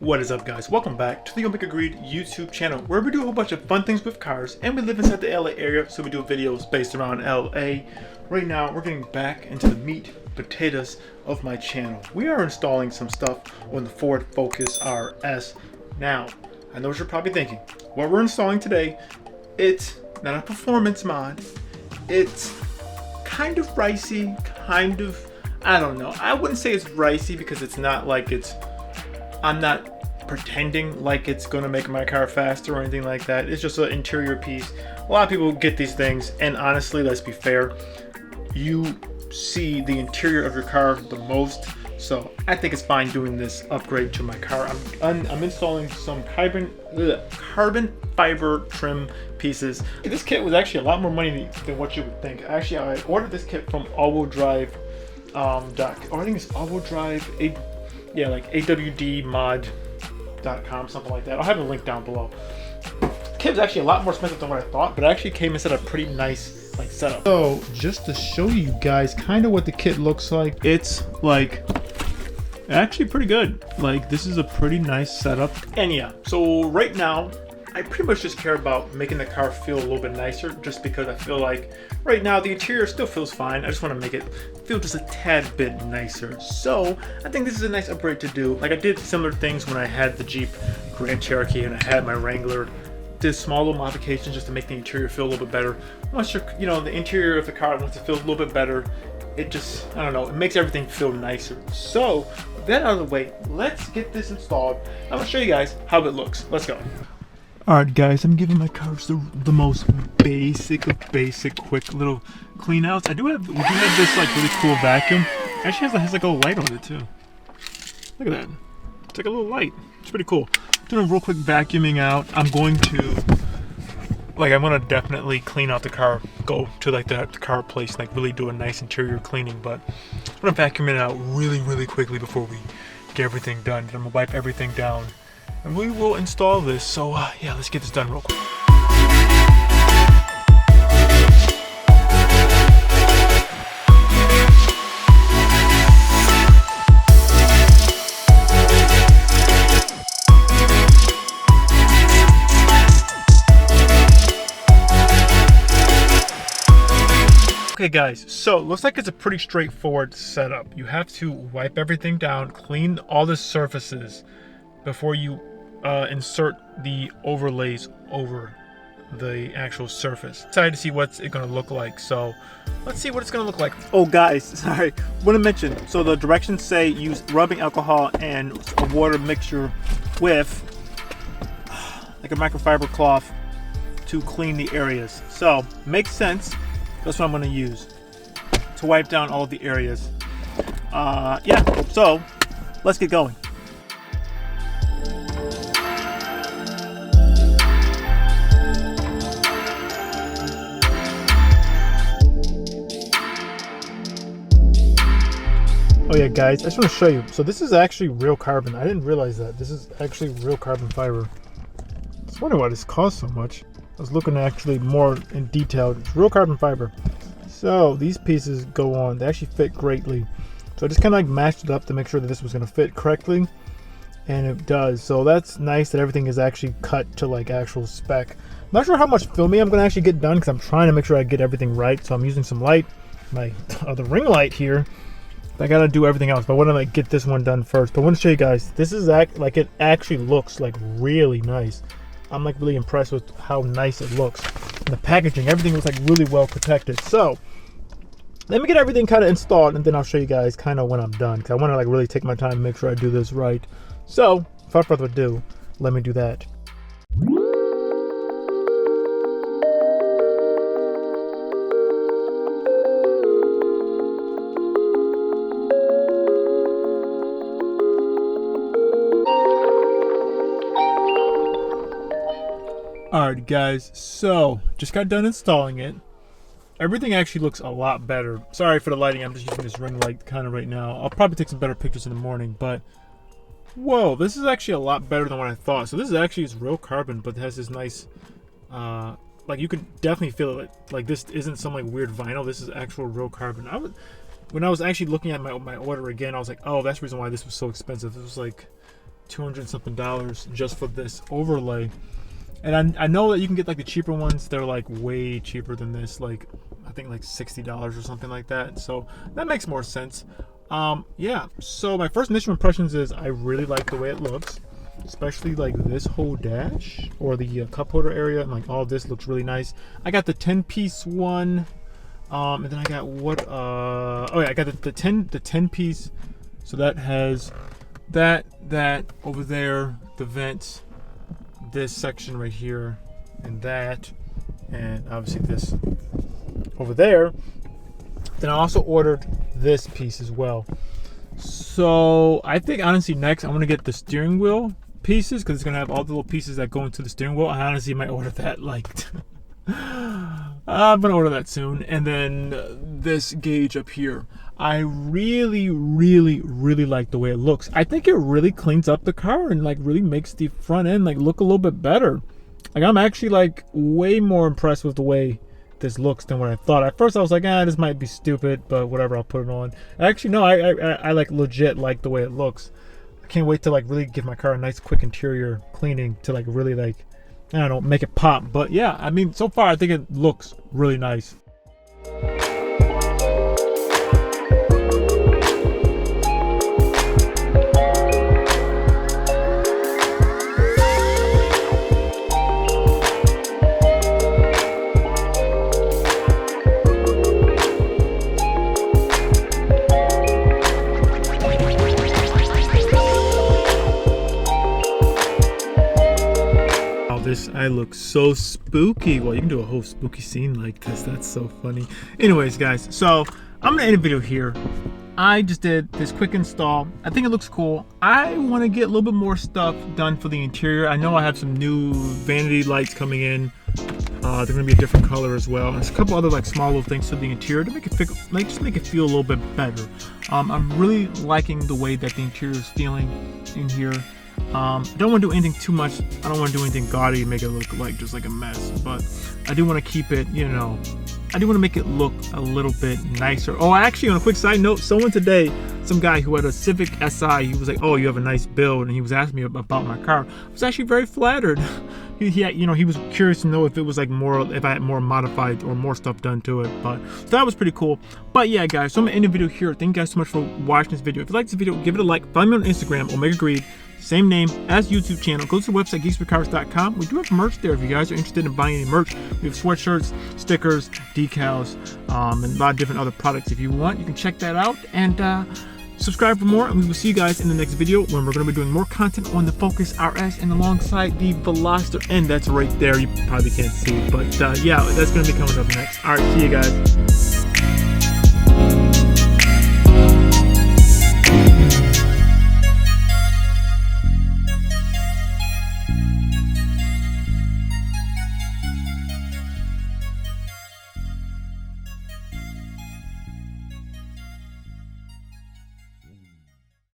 What is up, guys? Welcome back to the Omega Greed YouTube channel, where we do a whole bunch of fun things with cars, and we live inside the LA area, so we do videos based around LA. Right now, we're getting back into the meat potatoes of my channel. We are installing some stuff on the Ford Focus RS. Now, I know what you're probably thinking. What we're installing today, it's not a performance mod. It's kind of ricey, kind of, I don't know. I wouldn't say it's ricey because it's not like I'm not pretending like it's gonna make my car faster or anything like that. It's just an interior piece. A lot of people get these things, and honestly, let's be fair, you see the interior of your car the most, so I think it's fine doing this upgrade to my car. I'm installing some carbon fiber trim pieces. This kit was actually a lot more money than what you would think. Actually, I ordered this kit from OmegaGreedTwitch, I think it's OmegaGreedTwitch, yeah, like awdmod.com, something like that. I'll have a link down below. The kit was actually a lot more expensive than what I thought, but it actually came inside a pretty nice setup. So just to show you guys kind of what the kit looks like, it's like actually pretty good. Like, this is a pretty nice setup. And yeah, so right now I pretty much just care about making the car feel a little bit nicer, just because I feel like right now the interior still feels fine. I just want to make it feel just a tad bit nicer. So I think this is a nice upgrade to do. Like, I did similar things when I had the Jeep Grand Cherokee and I had my Wrangler. Did small little modifications just to make the interior feel a little bit better. Once you're, the interior of the car, once it feels a little bit better, it just, I don't know, it makes everything feel nicer. So with that out of the way, let's get this installed. I'm gonna show you guys how it looks. Let's go. Alright guys, I'm giving my cars the most basic quick little clean outs. We do have this like really cool vacuum. It actually has like a light on it too. Look at that. It's like a little light. It's pretty cool. Doing a real quick vacuuming out. I'm gonna definitely clean out the car, go to like the car place, like really do a nice interior cleaning, but I'm gonna vacuum it out really quickly before we get everything done. I'm gonna wipe everything down and we will install this. So yeah, let's get this done real quick. Okay guys, so looks like it's a pretty straightforward setup. You have to wipe everything down, clean all the surfaces before you insert the overlays over the actual surface. Excited to see what's it gonna look like. So let's see what it's gonna look like. Oh guys, sorry, want to mention, so the directions say use rubbing alcohol and a water mixture with like a microfiber cloth to clean the areas. So makes sense. That's what I'm going to use to wipe down all of the areas. Yeah, so let's get going. Oh yeah guys, I just want to show you. So this is actually real carbon. I didn't realize that. This is actually real carbon fiber. I was wondering why this costs so much. I was looking actually more in detail. It's real carbon fiber. So these pieces go on. They actually fit greatly. So I just kind of like matched it up to make sure that this was going to fit correctly, and it does. So that's nice that everything is actually cut to like actual spec. I'm not sure how much filming I'm going to actually get done because I'm trying to make sure I get everything right. So I'm using some light, my other ring light here. I got to do everything else, but I want to like get this one done first. But I want to show you guys. This is like it actually looks like really nice. I'm like really impressed with how nice it looks. And the packaging, everything looks like really well protected. So let me get everything kind of installed, and then I'll show you guys kind of when I'm done, because I want to like really take my time and make sure I do this right. So without further ado, let me do that. Alright guys, so just got done installing it. Everything actually looks a lot better. Sorry for the lighting, I'm just using this ring light kind of right now. I'll probably take some better pictures in the morning, but whoa, this is actually a lot better than what I thought. So this is actually real carbon, but it has this nice like you could definitely feel it. Like this isn't some like weird vinyl, this is actual real carbon. When I was actually looking at my order again, I was like, oh, that's the reason why this was so expensive. It was like $200 something just for this overlay. And I know that you can get like the cheaper ones. They're like way cheaper than this, like I think like $60 or something like that. So that makes more sense. Yeah, so my first initial impressions is I really like the way it looks, especially like this whole dash or the cup holder area, and like all this looks really nice. I got the 10-piece one, and then I got what oh yeah, I got the 10 piece. So that has that over there, the vents, this section right here, and that, and obviously this over there. Then I also ordered this piece as well. So I think honestly next I'm gonna get the steering wheel pieces, because it's gonna have all the little pieces that go into the steering wheel. I honestly might order that like I'm gonna order that soon. And then this gauge up here, I really like the way it looks. I think it really cleans up the car and like really makes the front end like look a little bit better. Like I'm actually like way more impressed with the way this looks than what I thought. At first I was like, this might be stupid, but whatever, I'll put it on. Actually no, I like legit like the way it looks. I can't wait to like really give my car a nice quick interior cleaning to like really like, I don't know, make it pop. But yeah, I mean, so far I think it looks really nice. I look so spooky. Well, you can do a whole spooky scene like this. That's so funny. Anyways, guys, so I'm gonna end the video here. I just did this quick install. I think it looks cool. I want to get a little bit more stuff done for the interior. I know I have some new vanity lights coming in. They're gonna be a different color as well. And there's a couple other like small little things to the interior to make it just make it feel a little bit better. I'm really liking the way that the interior is feeling in here. I don't want to do anything too much. I don't want to do anything gaudy and make it look like just like a mess, but I do want to keep it, you know, I do want to make it look a little bit nicer. Oh, actually, on a quick side note, someone today, some guy who had a Civic Si, he was like, oh, you have a nice build, and he was asking me about my car. I was actually very flattered. You know, he was curious to know if it was like more, if I had more modified or more stuff done to it, but so that was pretty cool. But yeah, guys, so I'm gonna end the video here. Thank you guys so much for watching this video. If you like this video, give it a like. Follow me on Instagram, OmegaGreed. Same name as YouTube channel. Go to the website geeksforcars.com. We do have merch there if you guys are interested in buying any merch. We have sweatshirts, stickers, decals, and a lot of different other products. If you want, you can check that out and subscribe for more. And we will see you guys in the next video when we're going to be doing more content on the Focus RS and alongside the Veloster. And that's right there. You probably can't see, but yeah, that's going to be coming up next. All right, see you guys.